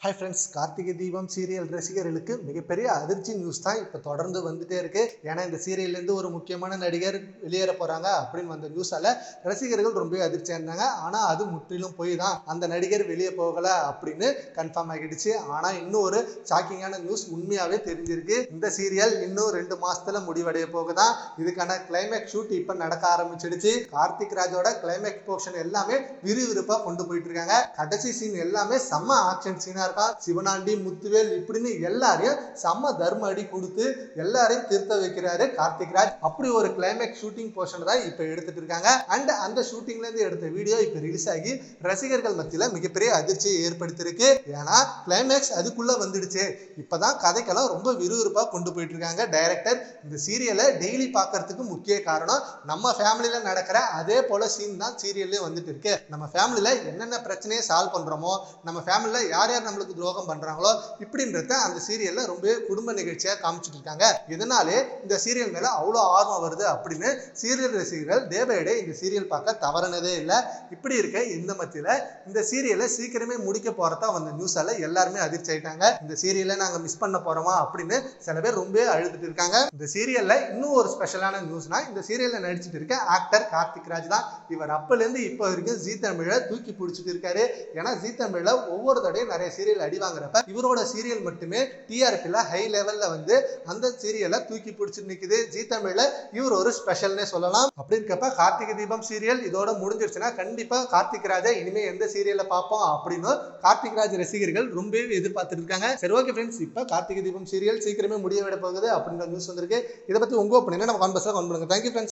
Hi friends, Karthigai Deepam serial ரசிகர்களுக்கு மிகப்பெரிய அதிர்ச்சி நியூஸ் தான் இப்போ தொடர்ந்து வந்துட்டே இருக்கு. ஏன்னா இந்த சீரியல்லேருந்து ஒரு முக்கியமான நடிகர் வெளியேற போறாங்க அப்படின்னு வந்த நியூஸால ரசிகர்கள் ரொம்ப அதிர்ச்சியா இருந்தாங்க. ஆனால் அது முற்றிலும் போய் தான். அந்த நடிகர் வெளியே போகல அப்படின்னு கன்ஃபார்ம் ஆகிடுச்சு. ஆனால் இன்னும் ஒரு ஷாக்கிங்கான நியூஸ் உண்மையாவே தெரிஞ்சிருக்கு. இந்த சீரியல் இன்னும் 2 மாசத்துல முடிவடைய போகுதான். இதுக்கான கிளைமேக்ஸ் ஷூட் இப்போ நடக்க ஆரம்பிச்சிடுச்சு. கார்த்திக் ராஜோட கிளைமேக்ஸ் போர்ஷன் எல்லாமே விறுவிறுப்பா கொண்டு போயிட்டு இருக்காங்க. கடைசி சீன் எல்லாமே செம்ம ஆக்ஷன் சீனா, சிவனாண்டி, முத்துவேல் இப்படின்னு எல்லாரையும் செம்ம தர்ம அடி கொடுத்து எல்லாரையும் திருத்த வைக்கிறாரு கார்த்திக் ராஜ். அப்படி ஒரு கிளைமேக்ஸ் ஷூட்டிங் போர்ஷன் தான் இப்ப எடுத்துட்டு இருக்காங்க. அண்ட் அந்த ஷூட்டிங்ல இருந்து எடுத்த வீடியோ இப்ப ரிலீஸ் ஆகி ரசிகர்கள் மத்தியில மிகப்பெரிய அதிர்ச்சியை ஏற்படுத்தியிருக்கு. ஏன்னா கிளைமேக்ஸ் அதுக்குள்ள வந்துடுச்சு. இப்பதான் கதைக்கெல்லாம் ரொம்ப விறுவிறுப்பா கொண்டு போயிட்டு இருக்காங்க டைரக்டர். இந்த சீரியலை டெய்லி பார்க்கறதுக்கு முக்கிய காரணம் நம்ம ஃபேமிலியில நடக்கிற அதே போல சீன் தான் சீரியல்லே வந்துட்டு இருக்கு. நம்ம ஃபேமிலியில என்னென்ன பிரச்சனையை சால்வ் பண்றோமோ, நம்ம ஃபேமிலியில யார் யார் நம்மளுக்கு துரோகம் பண்றாங்களோ இப்படின்றத அந்த சீரியல்ல ரொம்ப குடும்ப நிகழ்ச்சியா காமிச்சிட்டு இருக்காங்க. இதனாலே இந்த சீரியல் மேல அவ்வளோ ஆர்வம் வருது அப்படின்னு சீரியல் ரசிகர்கள் டே பை டே இந்த சீரியல் பார்க்க தவறுனதே இல்லை. இப்படி இருக்க இந்த மத்தியில இந்த சீரியலை சீக்கிரமே முடிக்க போறதா வந்த நியூஸால எல்லாருமே அதிர்ச்சி ஆயிட்டாங்க. இந்த சீரியலை நாங்க மிஸ் பண்ண போறோமா அப்படின்னு சில பேர் ரொம்ப அழுதுட்டு இருக்காங்க. இந்த சீரியல்ல இன்னும் ஒரு ஸ்பெஷலான நியூஸ்னா, இந்த சீரியல்ல நடிச்சிட்டு இருக்க ஆக்டர் கார்த்திக் ராஜ் தான். இவர் அப்பல இருந்து இப்போ வரைக்கும் ஜீ தமிழை தூக்கி பிடிச்சிட்டு இருக்காரு. ஏன்னா ஜீ தமிழ்ல ஒவ்வொரு தடையும் நிறைய சீரியல் அடி வாங்குறப்ப இவரோட சீரியல் மட்டுமே டிஆர்பில ஹை லெவல்ல வந்து அந்த சீரியலை தூக்கி பிடிச்சு நிக்குது. ஜீ தமிழ்ல இவர் ஒரு ஸ்பெஷல்னே சொல்லலாம். அப்படி இருக்கப்ப கார்த்திகை தீபம் சீரியல் இதோட முடிஞ்சிருச்சுன்னா கண்டிப்பா கார்த்திக் ராஜா இனிமே எந்த சீரியல்ல பார்ப்போம் அப்படின்னு கார்த்திக் ராஜ் ரசிகர்கள் ரொம்ப எதிர்பார்த்துட்டு இருக்காங்க. சரி, ஓகே ஃப்ரெண்ட்ஸ், இப்ப கார்த்திகை தீபம் சீரியல் சீக்கிரமே முடிய விட போகுது அப்படின்ற நியூஸ் வந்திருக்கு. இதை பத்தி உங்க ஒப்பீனியனை நம்ம கான்வர்ஸ்ல கமெண்ட் பண்ணுங்க. Thank you friends.